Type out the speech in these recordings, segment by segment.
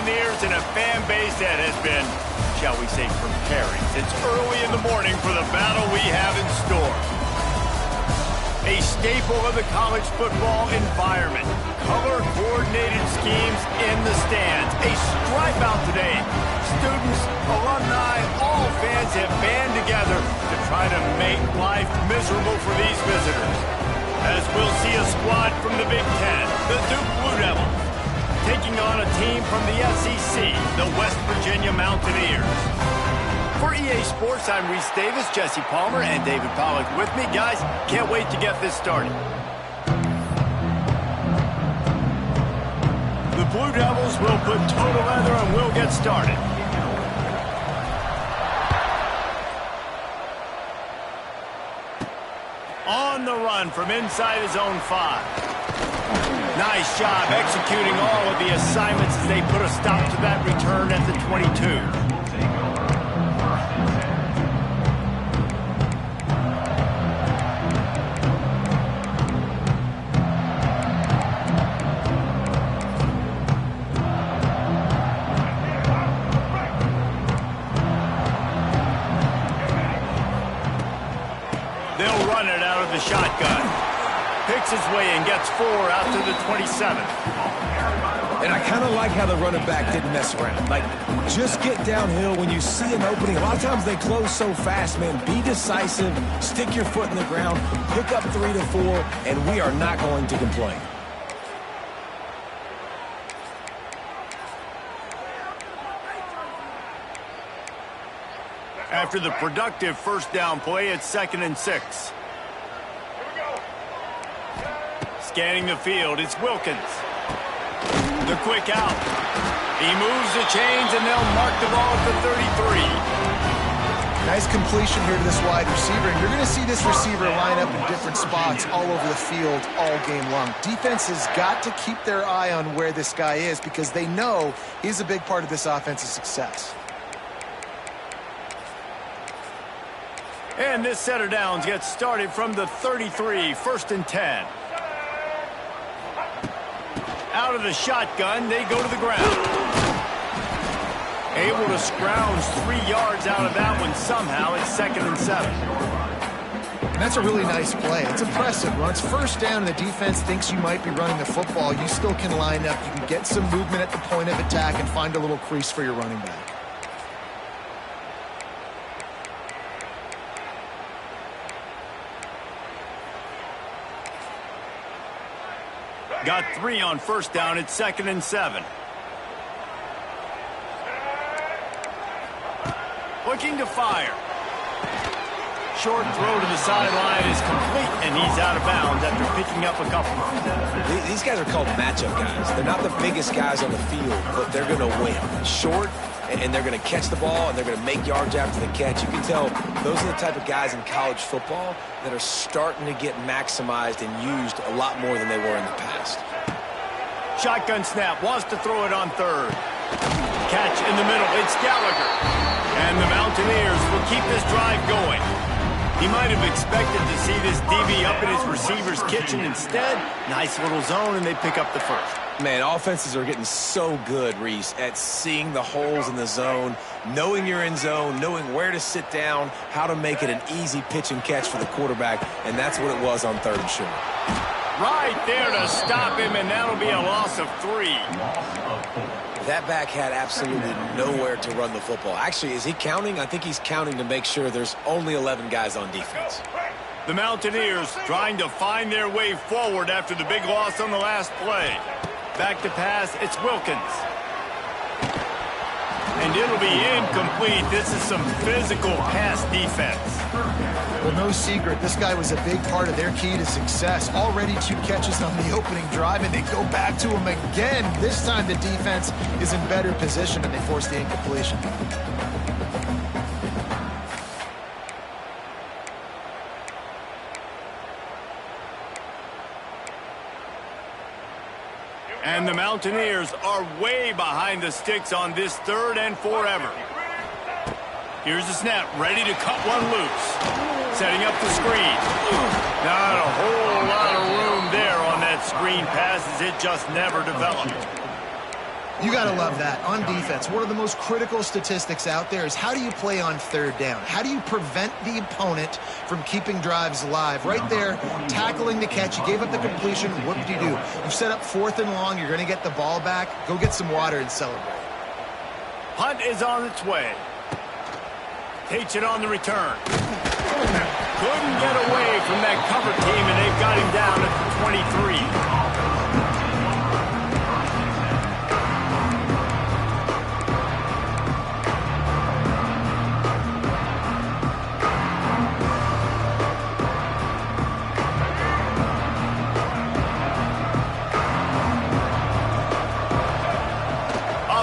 Mountaineers and a fan base that has been, shall we say, preparing since early in the morning for the battle we have in store. A staple of the college football environment. Color-coordinated schemes in the stands. A stripe out today. Students, alumni, all fans have band together to try to make life miserable for these visitors. As we'll see a squad from the Big Ten, the Duke Blue Devils, taking on a team from the SEC, the West Virginia Mountaineers. For EA Sports, I'm Reese Davis, Jesse Palmer, and David Pollack with me. Guys, can't wait to get this started. The Blue Devils will put total leather and we'll get started. On the run from inside his own 5. Nice job executing all of the assignments as they put a stop to that return at the 22. They'll run it out of the shotgun. Picks his way and gets 4 out to the 27. And I kind of like how the running back didn't mess around. Like, just get downhill when you see an opening. A lot of times they close so fast, man. Be decisive, stick your foot in the ground, pick up 3 to 4, and we are not going to complain. After the productive first down play, it's 2nd and 6. Scanning the field, it's Wilkins. The quick out. He moves the chains, and they'll mark the ball at the 33. Nice completion here to this wide receiver, and you're going to see this receiver line up in different spots all over the field all game long. Defense has got to keep their eye on where this guy is because they know he's a big part of this offense's success. And this set of downs gets started from the 33, 1st and 10. Out of the shotgun, they go to the ground. Able to scrounge 3 yards out of that one somehow. It's 2nd and 7. And that's a really nice play. It's impressive. When it's first down and the defense thinks you might be running the football, you still can line up. You can get some movement at the point of attack and find a little crease for your running back. Got 3 on first down. It's 2nd and 7. Looking to fire. Short throw to the sideline is complete, and he's out of bounds after picking up a couple. These guys are called matchup guys. They're not the biggest guys on the field, but they're going to win. Short, and they're going to catch the ball, and they're going to make yards after the catch. You can tell those are the type of guys in college football that are starting to get maximized and used a lot more than they were in the past. Shotgun snap, wants to throw it on 3rd. Catch in the middle, it's Gallagher. And the Mountaineers will keep this drive going. He might have expected to see this DB up in his receiver's kitchen. Instead, nice little zone, and they pick up the 1st. Man, offenses are getting so good, Reese, at seeing the holes in the zone, knowing you're in zone, knowing where to sit down, how to make it an easy pitch and catch for the quarterback, and that's what it was on 3rd and short. Right there to stop him, and that'll be a loss of 3. That back had absolutely nowhere to run the football. Actually, is he counting? I think he's counting to make sure there's only 11 guys on defense. The Mountaineers trying to find their way forward after the big loss on the last play. Back to pass, it's Wilkins. And it'll be incomplete. This is some physical pass defense. Well, no secret, this guy was a big part of their key to success. Already 2 catches on the opening drive, and they go back to him again. This time the defense is in better position, and they force the incompletion. And the Mountaineers are way behind the sticks on this 3rd and forever. Here's the snap, ready to cut one loose. Setting up the screen. Not a whole lot of room there on that screen pass as it just never developed. You got to love that. On defense, one of the most critical statistics out there is how do you play on third down? How do you prevent the opponent from keeping drives alive? Right there, tackling the catch. You gave up the completion. What did you do? You set up 4th and long. You're going to get the ball back. Go get some water and celebrate. Punt is on its way. Takes it on the return. Couldn't get away from that cover team, and they've got him down at the 23.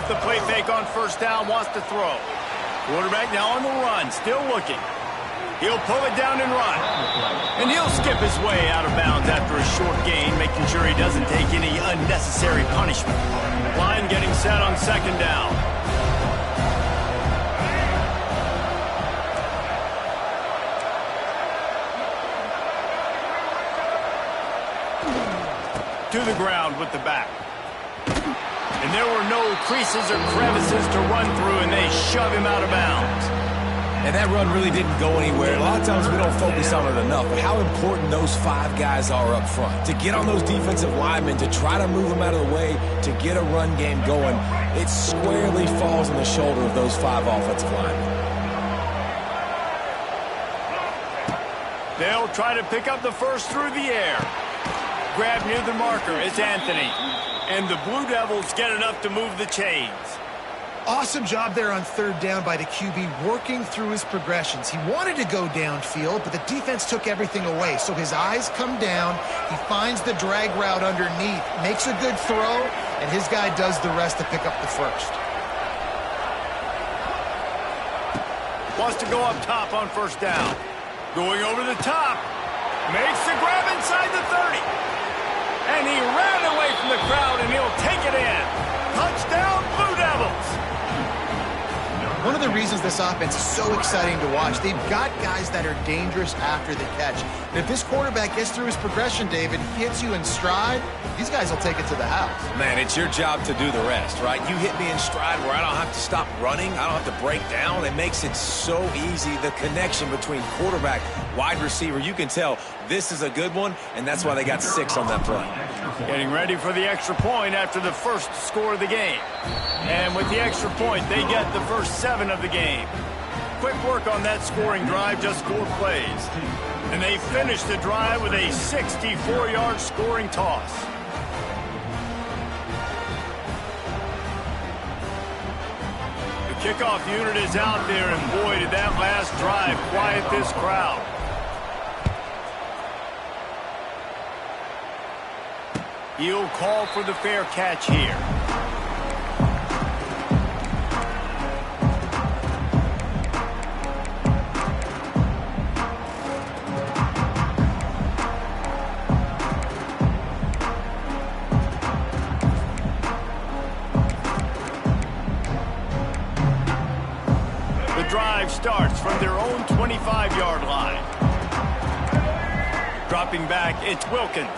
The play fake on first down, wants to throw. Quarterback now on the run, still looking. He'll pull it down and run. And he'll skip his way out of bounds after a short gain, making sure he doesn't take any unnecessary punishment. Line getting set on second down. To the ground with the back. And there were no creases or crevices to run through, and they shove him out of bounds. And that run really didn't go anywhere. A lot of times we don't focus on it enough, but how important those 5 guys are up front. To get on those defensive linemen, to try to move them out of the way, to get a run game going, it squarely falls on the shoulder of those 5 offensive linemen. They'll try to pick up the first through the air. Grab near the marker is Anthony. And the Blue Devils get enough to move the chains. Awesome job there on third down by the QB, working through his progressions. He wanted to go downfield, but the defense took everything away. So his eyes come down, he finds the drag route underneath, makes a good throw, and his guy does the rest to pick up the first. Wants to go up top on first down. Going over the top. Makes the grab inside the 30. And he ran away from the crowd, and he'll take it in. Touchdown, Blue Devils. One of the reasons this offense is so exciting to watch, they've got guys that are dangerous after the catch. And if this quarterback gets through his progression, David, he hits you in stride, these guys will take it to the house. Man, it's your job to do the rest, right? You hit me in stride where I don't have to stop running. I don't have to break down. It makes it so easy. The connection between quarterback, wide receiver, you can tell this is a good one, and that's why they got 6 on that play. Getting ready for the extra point after the first score of the game. And with the extra point, they get the first 7 of the game. Quick work on that scoring drive, just 4 plays. And they finish the drive with a 64-yard scoring toss. The kickoff unit is out there, and boy, did that last drive quiet this crowd. He'll call for the fair catch here. The drive starts from their own 25-yard line. Dropping back, it's Wilkins.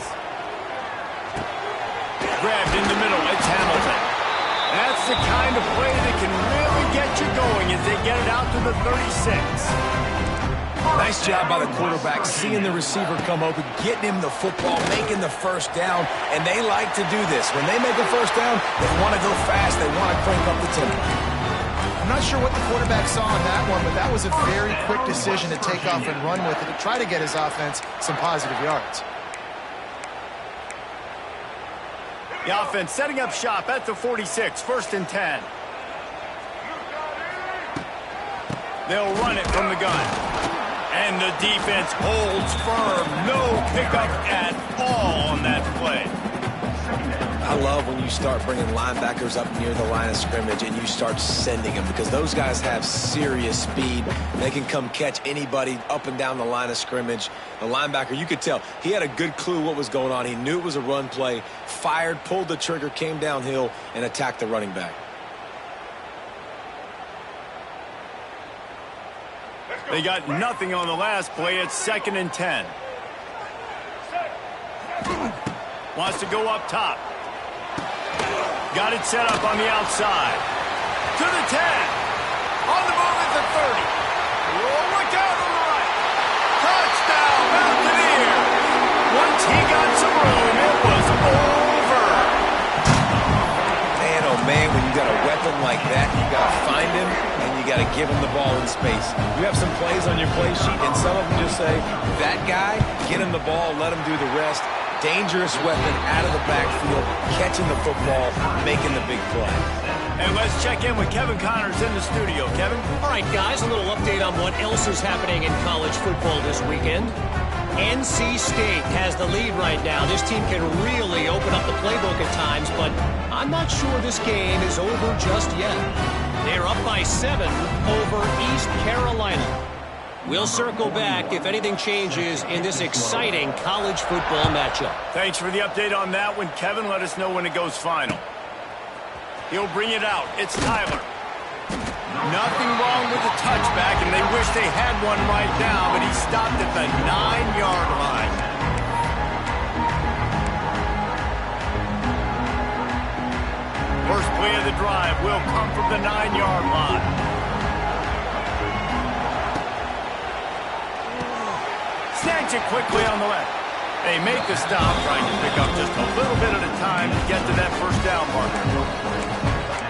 Grabbed in the middle, it's Hamilton. That's the kind of play that can really get you going as they get it out to the 36. Nice job by the quarterback, seeing the receiver come open, getting him the football, making the first down, and they like to do this. When they make a first down, they want to go fast, they want to crank up the tempo. I'm not sure what the quarterback saw on that one, but that was a very quick decision to take off and run with it to try to get his offense some positive yards. The offense setting up shop at the 46, 1st and 10. They'll run it from the gun. And the defense holds firm. No pickup at all on that play. I love when you start bringing linebackers up near the line of scrimmage and you start sending them, because those guys have serious speed. They can come catch anybody up and down the line of scrimmage. The linebacker, you could tell, he had a good clue what was going on. He knew it was a run play, fired, pulled the trigger, came downhill, and attacked the running back. They got nothing on the last play. It's 2nd and 10. Wants to go up top. Got it set up on the outside. To the 10. On the move at the 30. Oh, look out on the right. Touchdown, Mountaineers. Once he got some room, it was over. Man, oh man, when you got a weapon like that, you got to find him and you got to give him the ball in space. You have some plays on your play sheet, and some of them just say, that guy, get him the ball, let him do the rest. Dangerous weapon out of the backfield, catching the football, making the big play. And let's check in with Kevin Connors in the studio. Kevin? All right, guys, a little update on what else is happening in college football this weekend. NC State has the lead right now. This team can really open up the playbook at times, but I'm not sure this game is over just yet. They're up by 7 over East Carolina. We'll circle back if anything changes in this exciting college football matchup. Thanks for the update on that one, Kevin. Let us know when it goes final. He'll bring it out. It's Tyler. Nothing wrong with the touchback, and they wish they had one right now, but he stopped at the 9-yard line. First play of the drive will come from the 9-yard line. Snatch it quickly on the left. They make the stop, trying to pick up just a little bit at a time to get to that first down marker.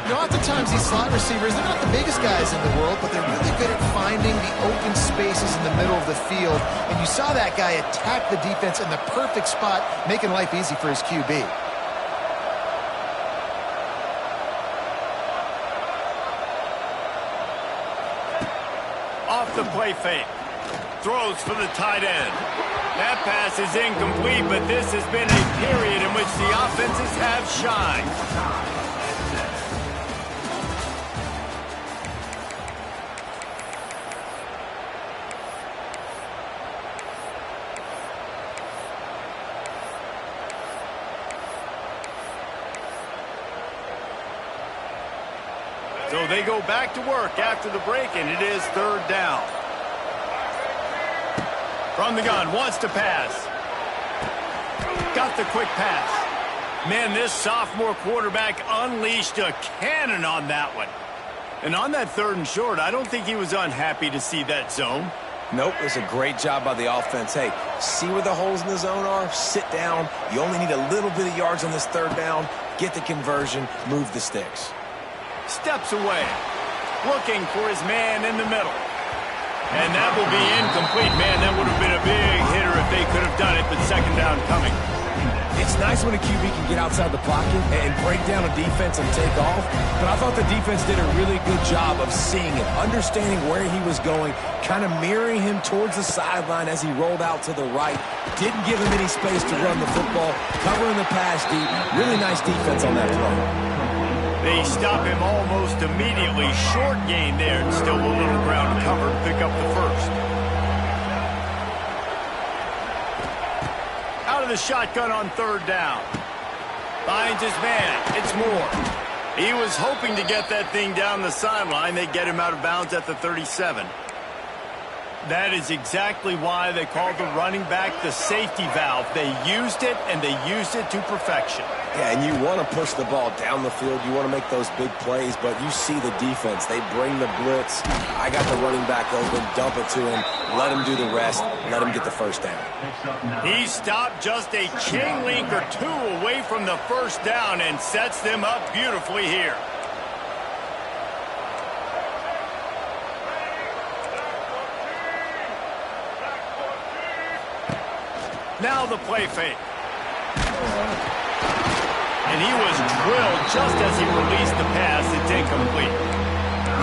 You know, oftentimes these slot receivers, they're not the biggest guys in the world, but they're really good at finding the open spaces in the middle of the field. And you saw that guy attack the defense in the perfect spot, making life easy for his QB. Off the play fake. Throws for the tight end. That pass is incomplete, but this has been a period in which the offenses have shined. So they go back to work after the break, and it is third down. From the gun, wants to pass. Got the quick pass. Man, this sophomore quarterback unleashed a cannon on that one. And on that 3rd and short, I don't think he was unhappy to see that zone. Nope, it was a great job by the offense. Hey, see where the holes in the zone are? Sit down. You only need a little bit of yards on this 3rd down. Get the conversion. Move the sticks. Steps away. Looking for his man in the middle. And that will be incomplete. Man, that would have been a big hitter if they could have done it, but second down coming. It's nice when a QB can get outside the pocket and break down a defense and take off, but I thought the defense did a really good job of seeing it, understanding where he was going, kind of mirroring him towards the sideline as he rolled out to the right. Didn't give him any space to run the football, covering the pass deep. Really nice defense on that play. They stop him almost immediately. Short gain there, and still a little ground to cover to pick up the first. Out of the shotgun on 3rd down. Finds his man. It's Moore. He was hoping to get that thing down the sideline. They get him out of bounds at the 37. That is exactly why they call the running back the safety valve. They used it, and they used it to perfection. Yeah, and you want to push the ball down the field. You want to make those big plays, but you see the defense. They bring the blitz. I got the running back open, dump it to him, let him do the rest, let him get the first down. He stopped just a chain link or 2 away from the first down and sets them up beautifully here. Now the play fake. And he was drilled just as he released the pass. It's incomplete.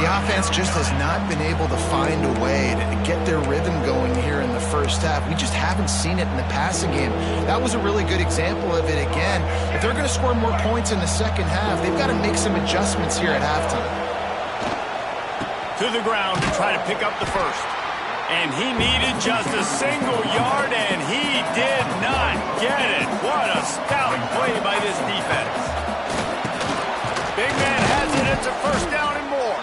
The offense just has not been able to find a way to get their rhythm going here in the first half. We just haven't seen it in the passing game. That was a really good example of it again. If they're going to score more points in the second half, they've got to make some adjustments here at halftime. To the ground to try to pick up the first. And he needed just a single yard, and he did not get it. What a stout play by this defense. Big man has it. It's a first down and more.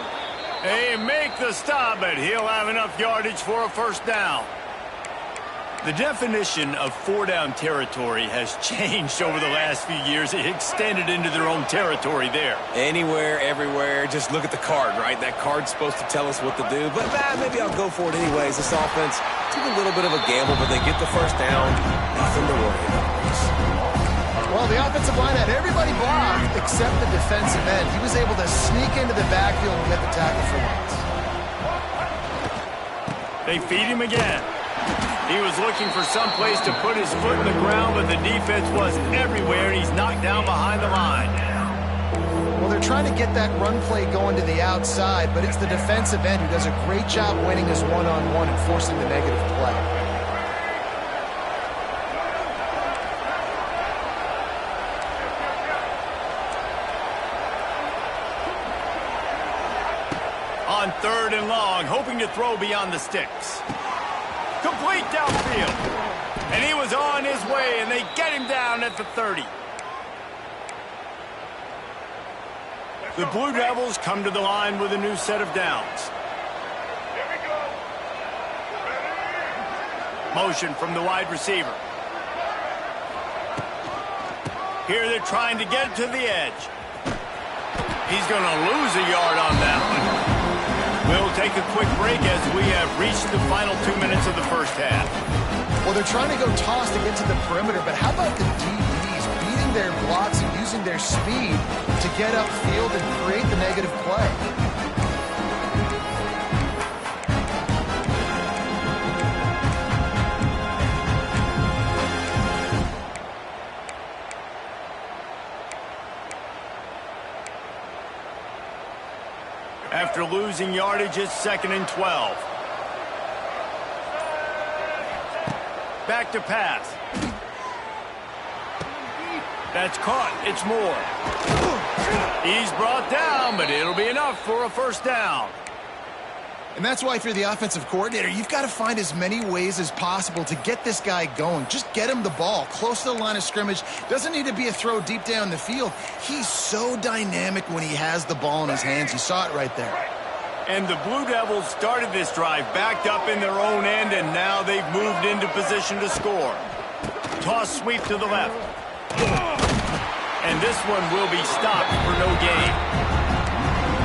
They make the stop, but he'll have enough yardage for a first down. The definition of four-down territory has changed over the last few years. It extended into their own territory there. Anywhere, everywhere, just look at the card, right? That card's supposed to tell us what to do, but maybe I'll go for it anyways. This offense took a little bit of a gamble, but they get the first down. Nothing to worry about. Well, the offensive line had everybody blocked except the defensive end. He was able to sneak into the backfield and get the tackle for once. They feed him again. He was looking for some place to put his foot in the ground, but the defense was everywhere, and he's knocked down behind the line. Well, they're trying to get that run play going to the outside, but it's the defensive end who does a great job winning his one-on-one and forcing the negative play. On 3rd and long, hoping to throw beyond the sticks. Complete downfield. And he was on his way, and they get him down at the 30. The Blue Devils come to the line with a new set of downs. Motion from the wide receiver. Here they're trying to get to the edge. He's going to lose a yard on that one. We'll take a quick break as we have reached the final 2 minutes of the first half. Well, they're trying to go toss to get to the perimeter, but how about the DBs beating their blocks and using their speed to get upfield and create the negative play? After losing yardage, it's 2nd and 12. Back to pass. That's caught. It's Moore. He's brought down, but it'll be enough for a first down. And that's why if you're the offensive coordinator, you've got to find as many ways as possible to get this guy going. Just get him the ball close to the line of scrimmage. Doesn't need to be a throw deep down the field. He's so dynamic when he has the ball in his hands. You saw it right there. And the Blue Devils started this drive backed up in their own end, and now they've moved into position to score. Toss sweep to the left. And this one will be stopped for no gain.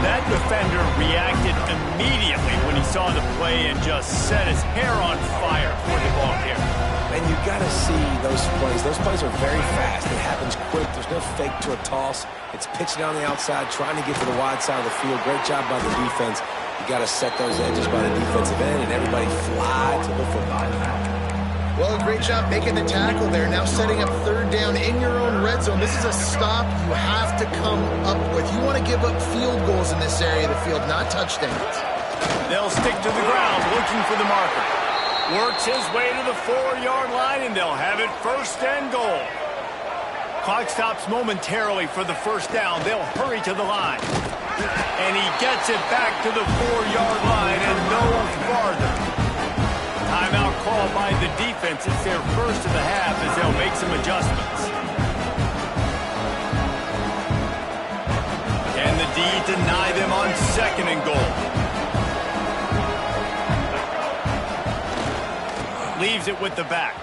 That defender reacted immediately when he saw the play and just set his hair on fire for the ball carrier. And you got to see those plays. Those plays are very fast. It happens quick. There's no fake to a toss. It's pitching down the outside, trying to get to the wide side of the field. Great job by the defense. You got to set those edges by the defensive end, and everybody fly to the football. Well, a great job making the tackle there. Now setting up 3rd down in your own red zone. This is a stop you have to come up with. You want to give up field goals in this area of the field, not touchdowns. They'll stick to the ground looking for the marker. Works his way to the 4-yard line, and they'll have it 1st and goal. Clock stops momentarily for the first down. They'll hurry to the line. And he gets it back to the 4-yard line and no farther. Timeout called by the defense. It's their first of the half as they'll make some adjustments. Can the D deny them on 2nd and goal? Leaves it with the back.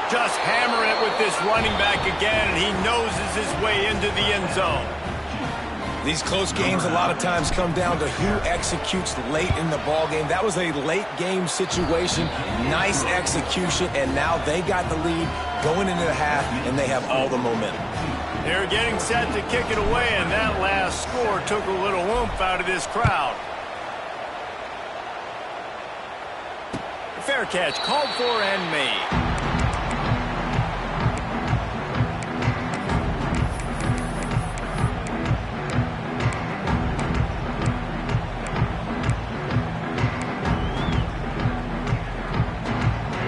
Just hammering it with this running back again, and he noses his way into the end zone. These close games a lot of times come down to who executes late in the ball game. That was a late game situation. Nice execution, and now they got the lead going into the half, and they have all the momentum. They're getting set to kick it away, and that last score took a little oomph out of this crowd. Fair catch called for and made.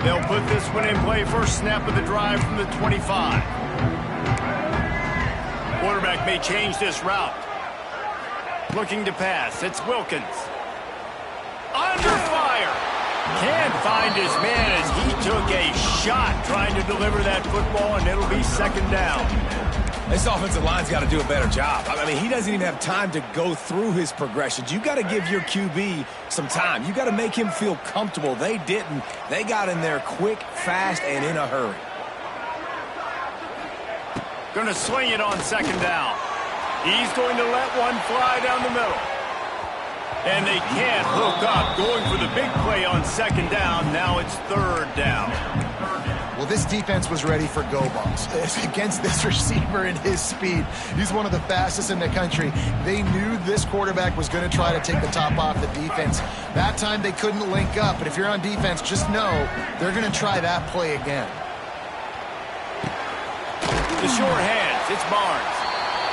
They'll put this one in play. First snap of the drive from the 25. Quarterback may change this route. Looking to pass. It's Wilkins. Under fire. Can't find his man as he took a shot trying to deliver that football, and it'll be 2nd down. This This offensive line's got to do a better job. I mean, he doesn't even have time to go through his progressions. You got to give your QB some time. You got to make him feel comfortable. They didn't. They got in there quick, fast, and in a hurry. Going to swing it on second down. He's going to let one fly down the middle. And they can't hook up. Going for the big play on second down. Now it's third down. Well, this defense was ready for go balls against this receiver and his speed. He's one of the fastest in the country. They knew this quarterback was going to try to take the top off the defense. That time they couldn't link up, but if you're on defense, just know they're going to try that play again. The short hands, it's Barnes.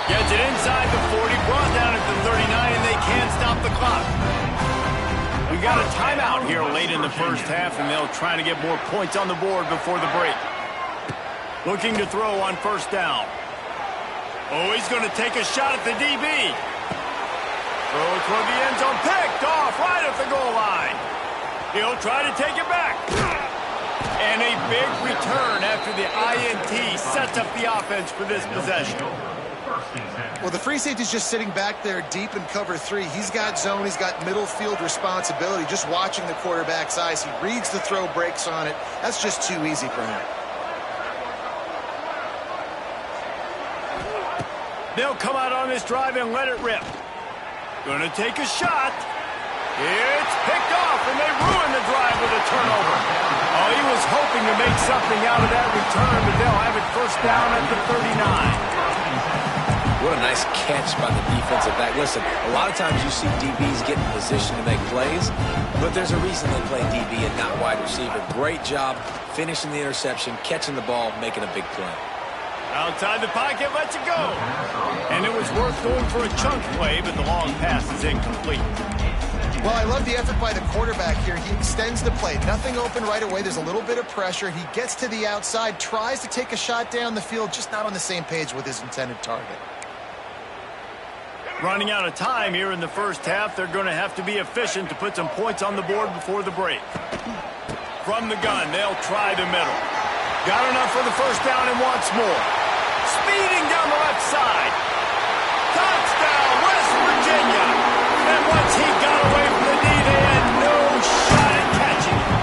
Gets it inside the 40, brought down at the 39, and they can't stop the clock. We got a timeout here late in the first half, and they'll try to get more points on the board before the break. Looking to throw on first down. Oh, he's going to take a shot at the DB. Throw toward the end zone, picked off right at the goal line. He'll try to take it back. And a big return after the INT sets up the offense for this possession. Well, the free safety's just sitting back there deep in cover three. He's got zone. He's got middle field responsibility. Just watching the quarterback's eyes. He reads the throw, breaks on it. That's just too easy for him. They'll come out on this drive and let it rip. Gonna take a shot. It's picked off, and they ruin the drive with a turnover. Oh, he was hoping to make something out of that return, but they'll have it first down at the 39. What a nice catch by the defensive back. Listen, a lot of times you see DBs get in position to make plays, but there's a reason they play DB and not wide receiver. Great job finishing the interception, catching the ball, making a big play. Outside the pocket, lets it go. And it was worth going for a chunk play, but the long pass is incomplete. Well, I love the effort by the quarterback here. He extends the play. Nothing open right away. There's a little bit of pressure. He gets to the outside, tries to take a shot down the field, just not on the same page with his intended target. Running out of time here in the first half. They're going to have to be efficient to put some points on the board before the break. From the gun, they'll try the middle. Got enough for the first down and wants more. Speeding down the left side. Touchdown, West Virginia. And once he got away from the knee, they had no shot at catching it.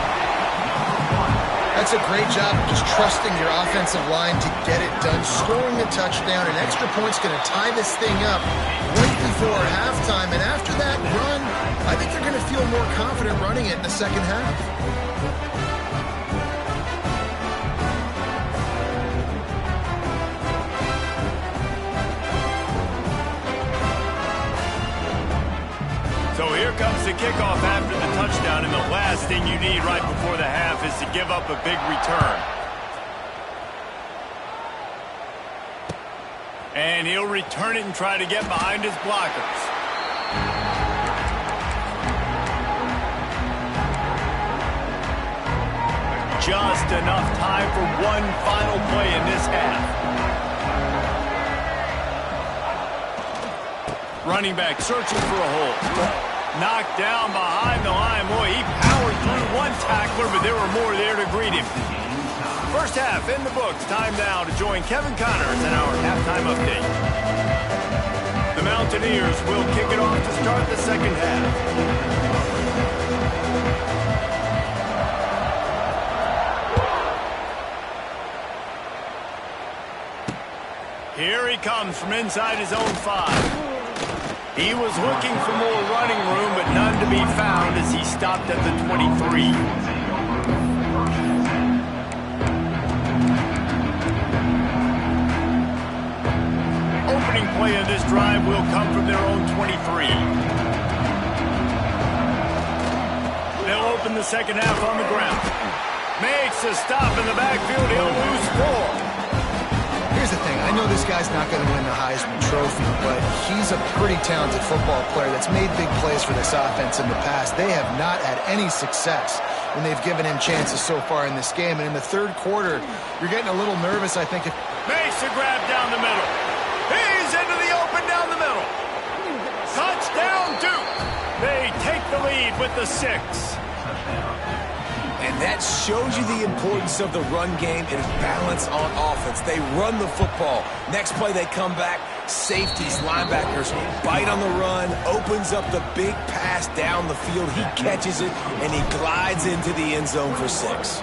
That's a great job of just trusting your offensive line to get it done, scoring the touchdown. An extra point's going to tie this thing up right before halftime. And after that run, I think they're going to feel more confident running it in the second half. So here comes the kickoff after the touchdown, and the last thing you need right before the half is to give up a big return. And he'll return it and try to get behind his blockers. Just enough time for one final play in this half. Running back searching for a hole. Knocked down behind the line. Boy, he powered through one tackler, but there were more there to greet him. First half in the books. Time now to join Kevin Connors in our halftime update. The Mountaineers will kick it off to start the second half. Here he comes from inside his own 5. He was looking for more running room, but none to be found as he stopped at the 23. Opening play of this drive will come from their own 23. They'll open the second half on the ground. Makes a stop in the backfield. He'll lose 4. Here's the thing. I know this guy's not going to win the Heisman Trophy, but he's a pretty talented football player that's made big plays for this offense in the past. They have not had any success when they've given him chances so far in this game. And in the third quarter, you're getting a little nervous, I think. Makes a grab down the middle. He's into the open down the middle. Touchdown, Duke. They take the lead with the 6. And That shows you the importance of the run game and balance on offense. They run the football. Next play, they come back. Safeties, linebackers, bite on the run, opens up the big pass down the field. He catches it, and he glides into the end zone for 6.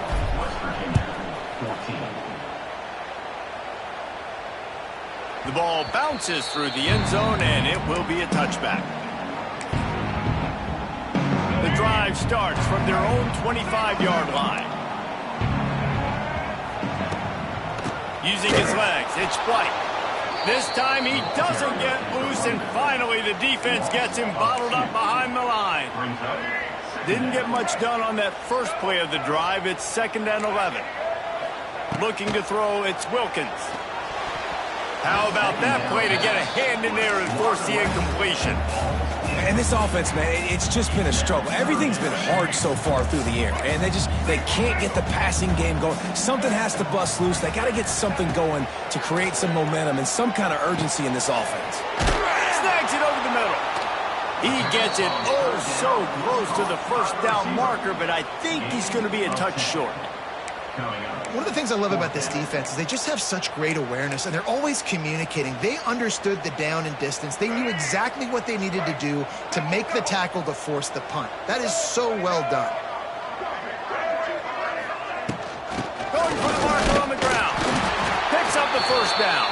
The ball bounces through the end zone, and it will be a touchback. The drive starts from their own 25-yard line. Using his legs, it's White. This time he doesn't get loose, and finally the defense gets him bottled up behind the line. Didn't get much done on that first play of the drive. It's 2nd and 11. Looking to throw, it's Wilkins. How about that play to get a hand in there and force the incompletion? And this offense, man, it's just been a struggle. Everything's been hard so far through the air, and they can't get the passing game going. Something has to bust loose. They got to get something going to create some momentum and some kind of urgency in this offense. Snags it over the middle. He gets it oh so close to the first down marker, but I think he's going to be a touch short. One of the things I love about this defense is they just have such great awareness, and they're always communicating. They understood the down and distance. They knew exactly what they needed to do to make the tackle to force the punt. That is so well done. Going for the marker on the ground. Picks up the first down.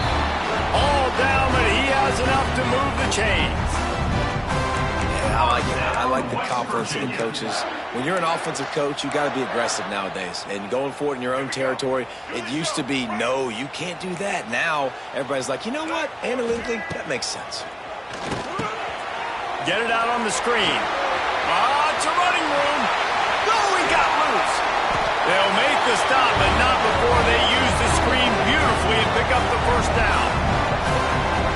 All down, but he has enough to move the chains. I like it. I like the confidence of the coaches. When you're an offensive coach, you got to be aggressive nowadays. And going forward in your own territory, it used to be, no, you can't do that. Now, everybody's like, you know what? Analytically, that makes sense. Get it out on the screen. It's a running room. No, he got loose. They'll make the stop, but not before they use the screen beautifully and pick up the first down.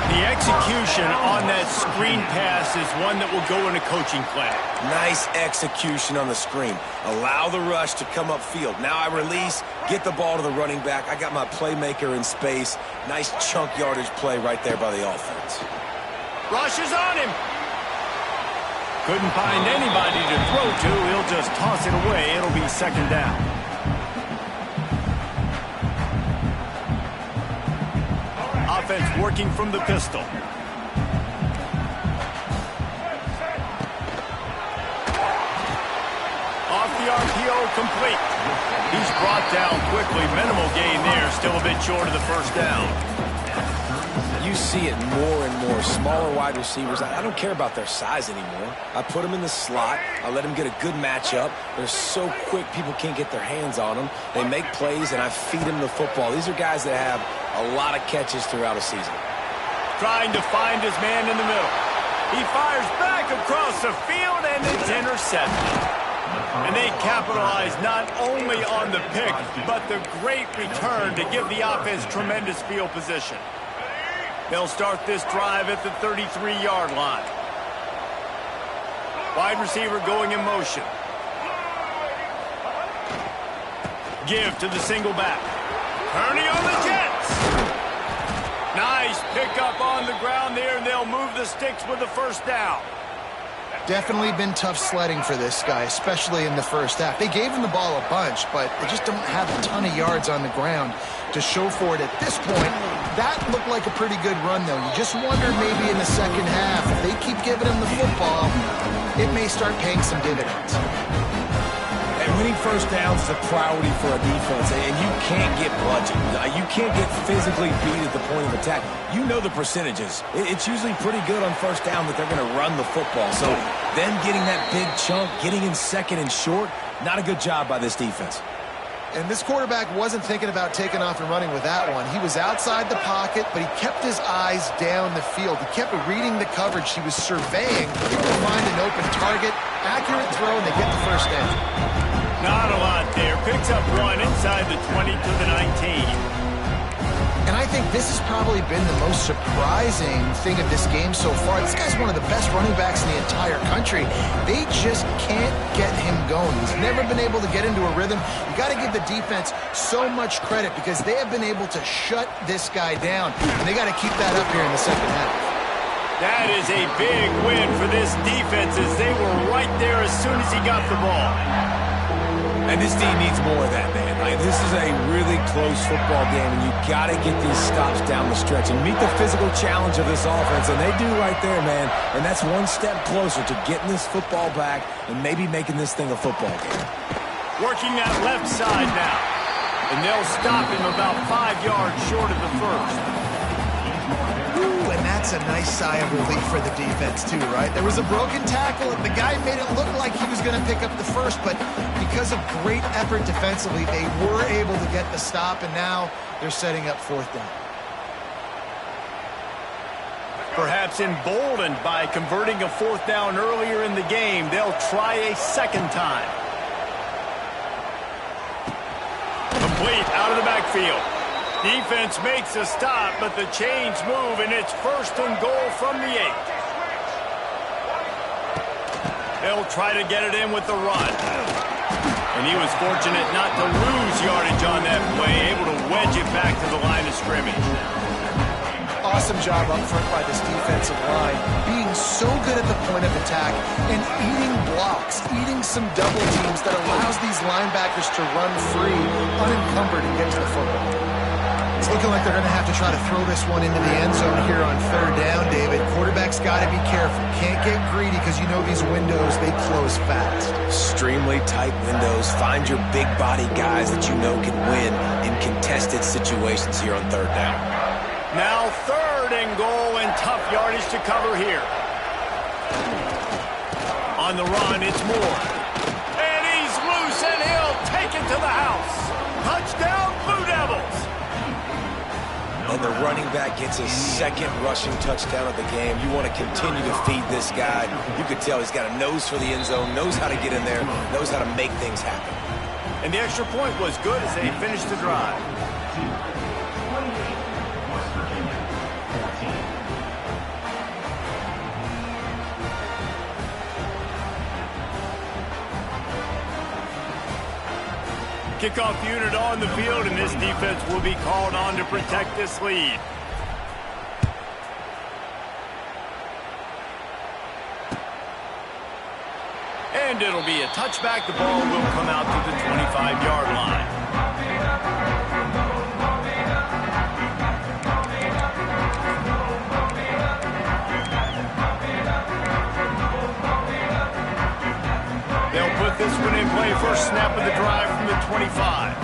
The execution on that screen pass is one that will go in a coaching class. Nice execution on the screen. Allow the rush to come upfield. Now I release, get the ball to the running back. I got my playmaker in space. Nice chunk yardage play right there by the offense. Rush is on him. Couldn't find anybody to throw to. He'll just toss it away. It'll be 2nd down. Offense working from the pistol. Off the RPO, complete. He's brought down quickly. Minimal gain there. Still a bit short of the first down. You see it more and more. Smaller wide receivers. I don't care about their size anymore. I put them in the slot. I let them get a good matchup. They're so quick, people can't get their hands on them. They make plays, and I feed them the football. These are guys that have a lot of catches throughout a season. Trying to find his man in the middle. He fires back across the field, and it's intercepted. And they capitalize not only on the pick, but the great return to give the offense tremendous field position. They'll start this drive at the 33-yard line. Wide receiver going in motion. Give to the single back. Kearney on the Jets. Nice pickup on the ground there, and they'll move the sticks with the first down. Definitely been tough sledding for this guy, especially in the first half. They gave him the ball a bunch, but they just don't have a ton of yards on the ground to show for it at this point. That looked like a pretty good run, though. You just wonder maybe in the second half, if they keep giving him the football, it may start paying some dividends. And winning first downs is a priority for a defense, and you can't get bludgeoned. You can't get physically beat at the point of attack. You know the percentages. It's usually pretty good on first down that they're going to run the football. So them getting that big chunk, getting in second and short, not a good job by this defense. And this quarterback wasn't thinking about taking off and running with that one. He was outside the pocket, but he kept his eyes down the field. He kept reading the coverage. He was surveying, looking to find an open target, accurate throw, and they get the first down. Not a lot there. Picks up one inside the 20 to the 19. And I think this has probably been the most surprising thing of this game so far. This guy's one of the best running backs in the entire country. They just can't get him going. He's never been able to get into a rhythm. You got to give the defense so much credit because they have been able to shut this guy down. And they got to keep that up here in the second half. That is a big win for this defense as they were right there as soon as he got the ball. And this team needs more of that, man. Like, this is a really close football game, and you got to get these stops down the stretch and meet the physical challenge of this offense, and they do right there, man. And that's one step closer to getting this football back and maybe making this thing a football game. Working that left side now. And they'll stop him about 5 yards short of the first. Ooh, and that's a nice sigh of relief for the defense too, right? There was a broken tackle, and the guy made it look like he was going to pick up the first, but because of great effort defensively, they were able to get the stop, and now they're setting up fourth down. Perhaps emboldened by converting a fourth down earlier in the game, they'll try a second time. Complete out of the backfield. Defense makes a stop, but the chains move, and it's first and goal from the 8. They'll try to get it in with the run. And he was fortunate not to lose yardage on that play, able to wedge it back to the line of scrimmage. Awesome job up front by this defensive line, being so good at the point of attack and eating blocks, eating some double teams that allows these linebackers to run free, unencumbered, and get to the football. It's looking like they're going to have to try to throw this one into the end zone here on third down, David. Quarterback's got to be careful. Can't get greedy because you know these windows, they close fast. Extremely tight windows. Find your big body guys that you know can win in contested situations here on third down. Now third and goal, and tough yardage to cover here. On the run, it's Moore. And he's loose, and he'll take it to the house. Touchdown, Blue Devils. And the running back gets his second rushing touchdown of the game. You want to continue to feed this guy. You could tell he's got a nose for the end zone, knows how to get in there, knows how to make things happen. And the extra point was good as they finished the drive. Kickoff unit on the field, and this defense will be called on to protect this lead. And it'll be a touchback. The ball will come out to the 25-yard line. They'll put this one in play. First snap of the drive from the 25.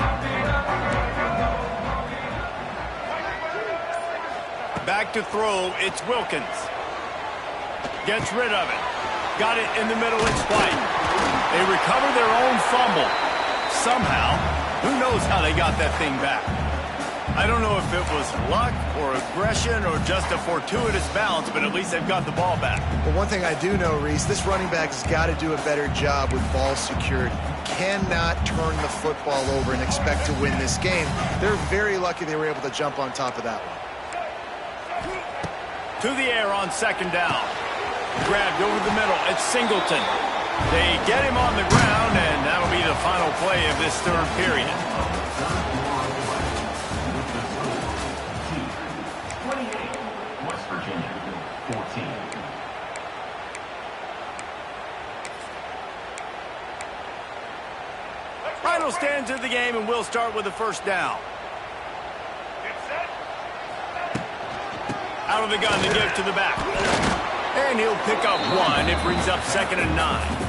Back to throw, it's Wilkins. Gets rid of it. Got it in the middle, it's White. They recover their own fumble. Somehow, who knows how they got that thing back. I don't know if it was luck or aggression or just a fortuitous bounce, but at least they've got the ball back. Well, one thing I do know, Reese, this running back has got to do a better job with ball security. You cannot turn the football over and expect to win this game. They're very lucky they were able to jump on top of that one. To the air on second down. Grabbed over the middle. It's Singleton. They get him on the ground, and that'll be the final play of this third period. Final stands of the game, and we'll start with the first down. Out of the gun to give to the back. And he'll pick up one. It brings up 2nd and 9.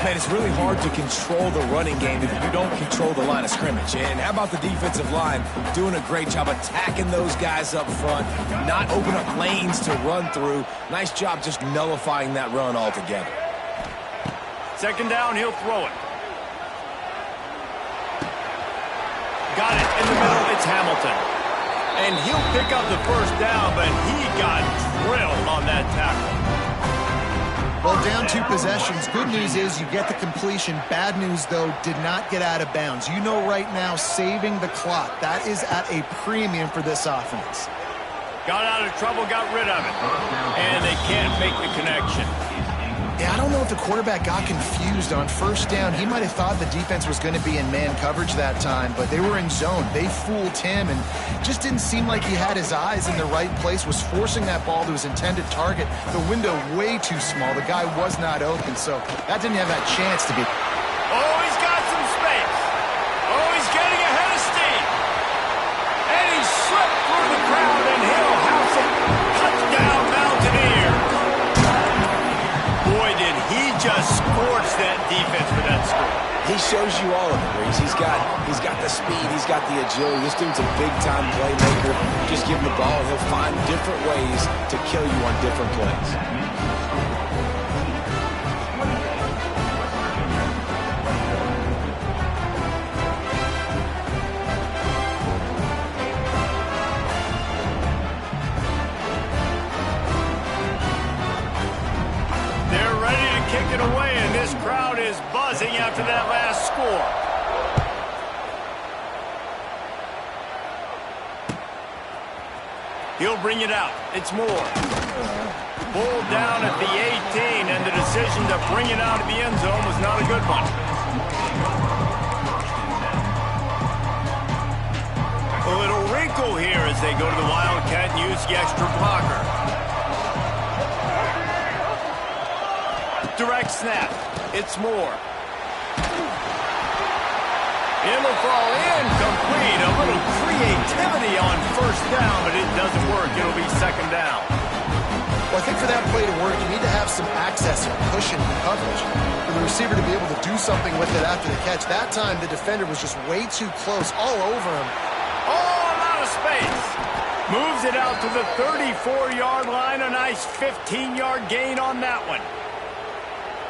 Man, it's really hard to control the running game if you don't control the line of scrimmage. And how about the defensive line doing a great job attacking those guys up front, not open up lanes to run through. Nice job just nullifying that run altogether. 2nd down, he'll throw it. Got it in the middle, it's Hamilton. And he'll pick up the first down, but he got drilled on that tackle. Well, down 2 possessions. Good news is you get the completion. Bad news, though, did not get out of bounds. You know right now, saving the clock. That is at a premium for this offense. Got out of trouble, got rid of it. And they can't make the connection. Yeah, I don't know if the quarterback got confused on first down. He might have thought the defense was going to be in man coverage that time, but they were in zone. They fooled him and just didn't seem like he had his eyes in the right place, was forcing that ball to his intended target. The window way too small. The guy was not open, so that didn't have that chance to be. Oh, he's got some defense for that score. He shows you all of it, Reese. He's got the speed, he's got the agility. This dude's a big-time playmaker. Just give him the ball, and he'll find different ways to kill you on different plays. Kick it away, and this crowd is buzzing after that last score. He'll bring it out. It's Moore. Pulled down at the 18, and the decision to bring it out of the end zone was not a good one. A little wrinkle here as they go to the Wildcat and use the extra blocker. Direct snap. It's Moore. It'll fall incomplete. A little creativity on first down, but it doesn't work. It'll be second down. Well, I think for that play to work, you need to have some access or cushion in coverage for the receiver to be able to do something with it after the catch. That time, the defender was just way too close, all over him. Oh, a lot of space. Moves it out to the 34-yard line. A nice 15-yard gain on that one.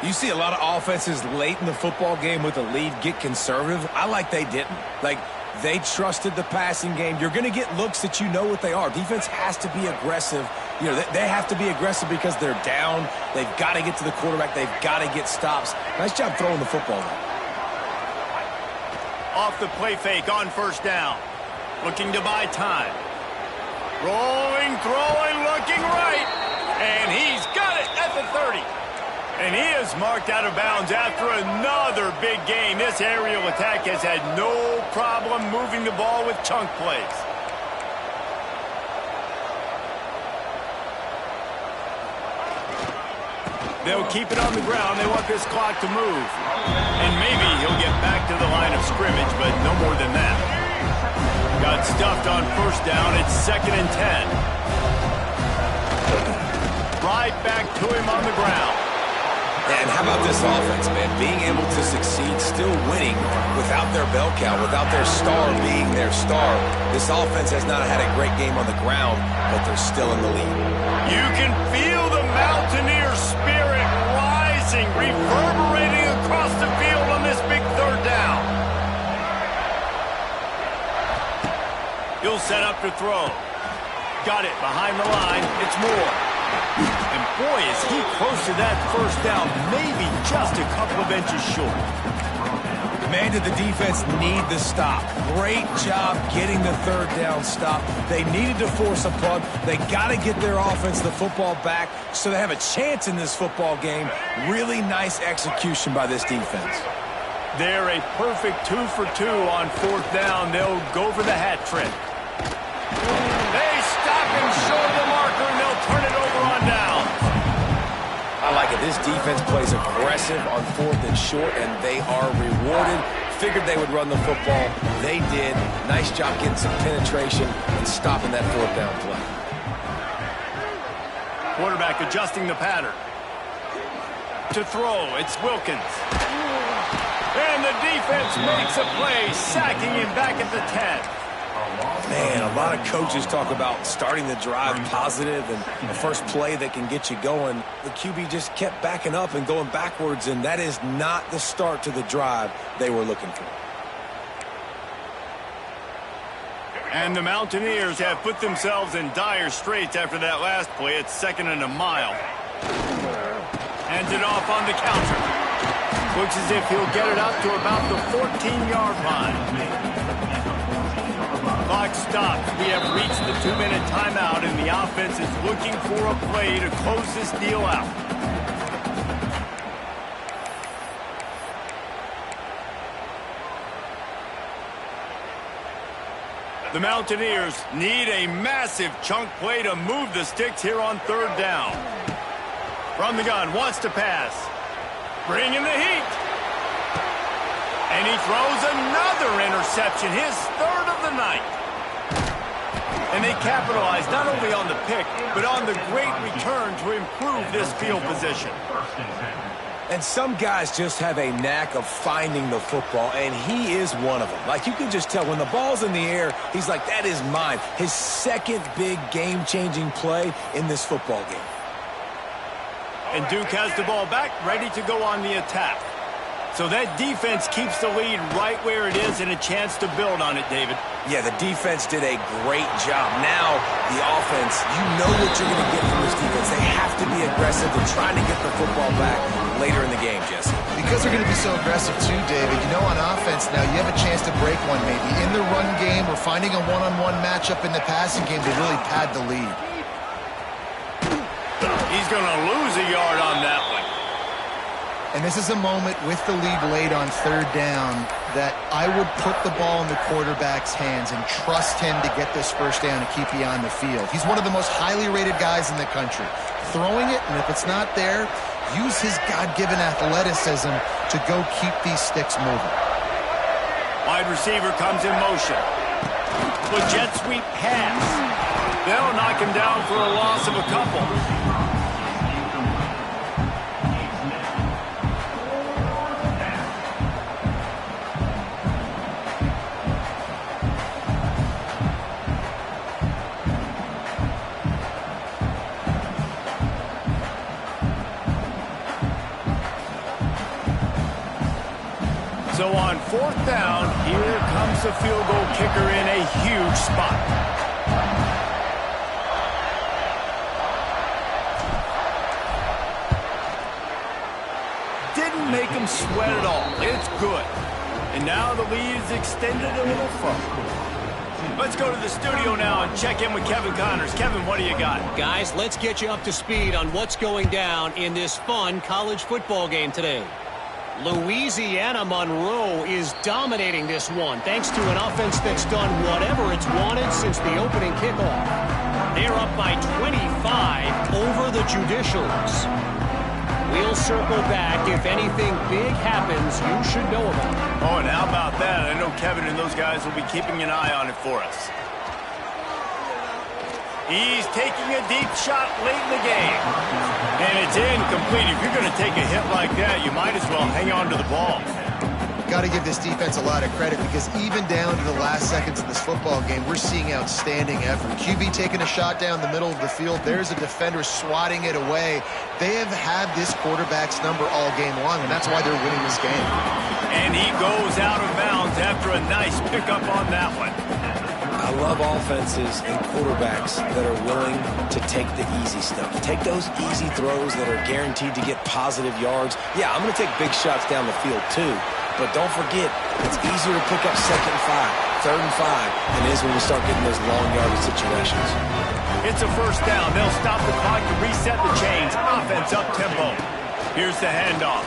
You see a lot of offenses late in the football game with a lead get conservative. I like they didn't. Like, they trusted the passing game. You're going to get looks that you know what they are. Defense has to be aggressive. You know, they have to be aggressive because they're down. They've got to get to the quarterback. They've got to get stops. Nice job throwing the football, though. Off the play fake on first down. Looking to buy time. Rolling, throwing, looking right. And he's got it at the 30. And he is marked out of bounds after another big gain. This aerial attack has had no problem moving the ball with chunk plays. They'll keep it on the ground. They want this clock to move. And maybe he'll get back to the line of scrimmage, but no more than that. Got stuffed on first down. It's 2nd and 10. Right back to him on the ground. And how about this offense, man? Being able to succeed, still winning without their bell cow, without their star being their star. This offense has not had a great game on the ground, but they're still in the lead. You can feel the Mountaineer spirit rising, reverberating across the field on this big third down. He'll set up to throw. Got it behind the line. It's Moore. And boy, is he close to that first down, maybe just a couple of inches short. Man, did the defense need the stop. Great job getting the third down stop. They needed to force a punt. They got to get their offense the football back so they have a chance in this football game. Really nice execution by this defense. They're a perfect 2 for 2 on fourth down. They'll go for the hat trick. They stop him short of the marker, and they'll turn it over on down. I like it. This defense plays aggressive on 4th and short, and they are rewarded. Figured they would run the football. They did. Nice job getting some penetration and stopping that 4th down play. Quarterback adjusting the pattern. To throw, it's Wilkins. And the defense makes a play, sacking him back at the 10. Man, a lot of coaches talk about starting the drive positive and the first play that can get you going. The QB just kept backing up and going backwards, and that is not the start to the drive they were looking for. And the Mountaineers have put themselves in dire straits after that last play. It's 2nd and a mile. Hands it off on the counter. Looks as if he'll get it up to about the 14-yard line. Clock stops. We have reached the 2-minute timeout, and the offense is looking for a play to close this deal out. The Mountaineers need a massive chunk play to move the sticks here on third down. From the gun, wants to pass. Bringing the heat. And he throws another interception, his 3rd of the night. And they capitalize not only on the pick, but on the great return to improve this field position. And some guys just have a knack of finding the football, and he is one of them. Like, you can just tell when the ball's in the air, he's like, that is mine. His second big game-changing play in this football game. And Duke has the ball back, ready to go on the attack. So that defense keeps the lead right where it is and a chance to build on it, David. Yeah, the defense did a great job. Now, the offense, you know what you're going to get from this defense. They have to be aggressive. They're trying to get the football back later in the game, Jesse. Because they're going to be so aggressive too, David, you know, on offense now, you have a chance to break one maybe. In the run game or finding a one-on-one matchup in the passing game to really pad the lead. He's going to lose a yard on that one. And this is a moment with the lead late on third down that I would put the ball in the quarterback's hands and trust him to get this first down and keep you on the field. He's one of the most highly rated guys in the country. Throwing it, and if it's not there, use his God-given athleticism to go keep these sticks moving. Wide receiver comes in motion. With jet sweep pass. They'll knock him down for a loss of a couple. So on fourth down, here comes the field goal kicker in a huge spot. Didn't make him sweat at all. It's good. And now the lead is extended a little further. Let's go to the studio now and check in with Kevin Connors. Kevin, what do you got? Guys, let's get you up to speed on what's going down in this fun college football game today. Louisiana Monroe is dominating this one thanks to an offense that's done whatever it's wanted since the opening kickoff. They're up by 25 over the Judicials. We'll circle back if anything big happens you should know about. Oh, and how about that? I know Kevin and those guys will be keeping an eye on it for us. He's taking a deep shot late in the game. And it's incomplete. If you're going to take a hit like that, you might as well hang on to the ball. Got to give this defense a lot of credit because even down to the last seconds of this football game, we're seeing outstanding effort. QB taking a shot down the middle of the field. There's a defender swatting it away. They have had this quarterback's number all game long, and that's why they're winning this game. And he goes out of bounds after a nice pickup on that one. I love offenses and quarterbacks that are willing to take the easy stuff. Take those easy throws that are guaranteed to get positive yards. Yeah, I'm going to take big shots down the field too. But don't forget, it's easier to pick up 2nd and 5, 3rd and 5 than it is when we start getting those long yardage situations. It's a first down. They'll stop the clock to reset the chains. Offense up tempo. Here's the handoff.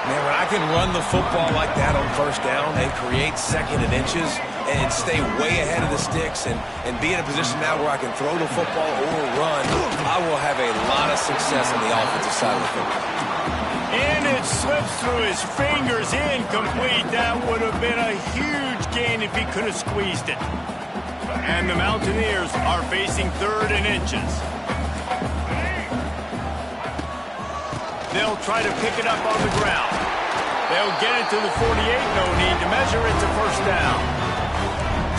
Man, when I can run the football like that on first down and create 2nd and inches and stay way ahead of the sticks and be in a position now where I can throw the football or run, I will have a lot of success on the offensive side of the football. And it slips through his fingers, incomplete. That would have been a huge gain if he could have squeezed it. And the Mountaineers are facing 3rd and inches. They'll try to pick it up on the ground. They'll get it to the 48. No need to measure. It's a first down.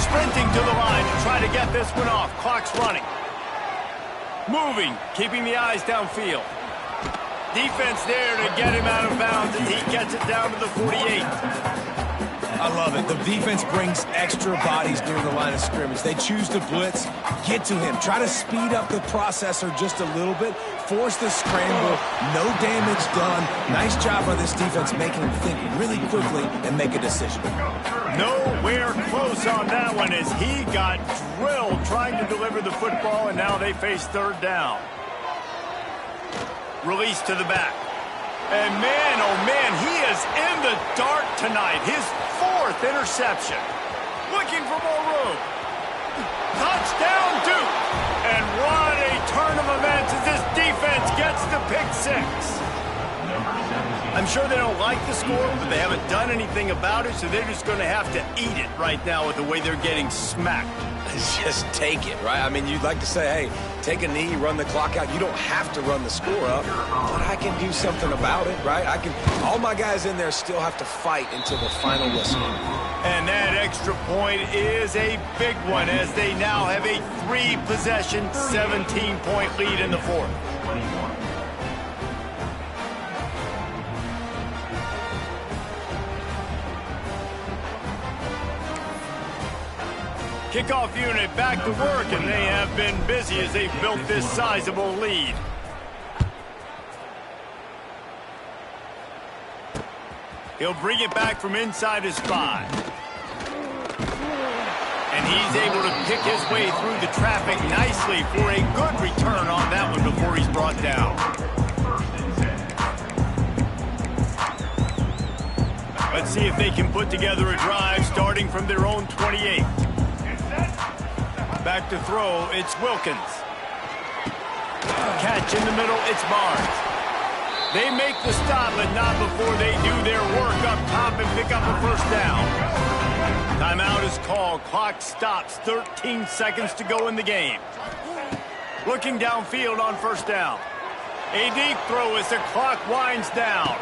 Sprinting to the line to try to get this one off. Clock's running. Moving, keeping the eyes downfield. Defense there to get him out of bounds, and he gets it down to the 48. I love it. The defense brings extra bodies near the line of scrimmage. They choose to blitz, get to him, try to speed up the processor just a little bit, force the scramble, no damage done. Nice job by this defense making him think really quickly and make a decision. Nowhere close on that one as he got drilled trying to deliver the football, and now they face 3rd down. Release to the back. And man, oh man, he is in the dark tonight. His 4th interception. Looking for more room. Touchdown, Duke. And what a turn of events as this defense gets the pick 6. I'm sure they don't like the score, but they haven't done anything about it, so they're just going to have to eat it right now with the way they're getting smacked. is just take it, right? I mean, you'd like to say, hey, take a knee, run the clock out. You don't have to run the score up, but I can do something about it, right? All my guys in there still have to fight until the final whistle. And that extra point is a big one as they now have a 3-possession, 17-point lead in the fourth. Kickoff unit back to work, and they have been busy as they've built this sizable lead. He'll bring it back from inside his 5. And he's able to pick his way through the traffic nicely for a good return on that one before he's brought down. Let's see if they can put together a drive starting from their own 28. Back to throw, it's Wilkins. Catch in the middle, it's Barnes. They make the stop, but not before they do their work up top and pick up a first down. Timeout is called. Clock stops. 13 seconds to go in the game. Looking downfield on first down. A deep throw as the clock winds down.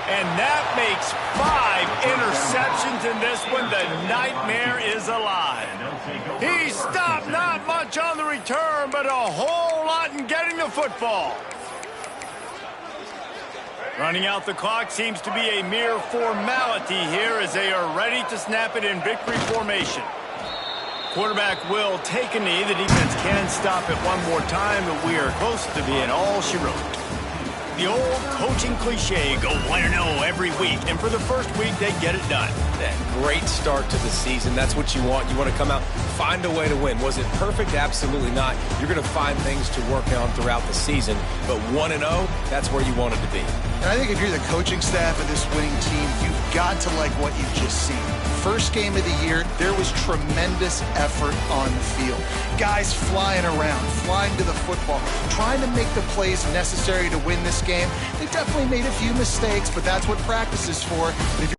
And that makes 5 interceptions in this one. The nightmare is alive. He stopped not much on the return, but a whole lot in getting the football. Running out the clock seems to be a mere formality here as they are ready to snap it in victory formation. Quarterback will take a knee. The defense can stop it one more time, but we are close to being all she wrote. The old coaching cliche, go 1-0 every week, and for the first week, they get it done. Great start to the season. That's what you want. You want to come out, find a way to win. Was it perfect? Absolutely not. You're going to find things to work on throughout the season, but 1-0, that's where you want it to be. And I think if you're the coaching staff of this winning team, you've got to like what you've just seen. First game of the year, there was tremendous effort on the field. Guys flying around, flying to the football, trying to make the plays necessary to win this game. They definitely made a few mistakes, but that's what practice is for. But if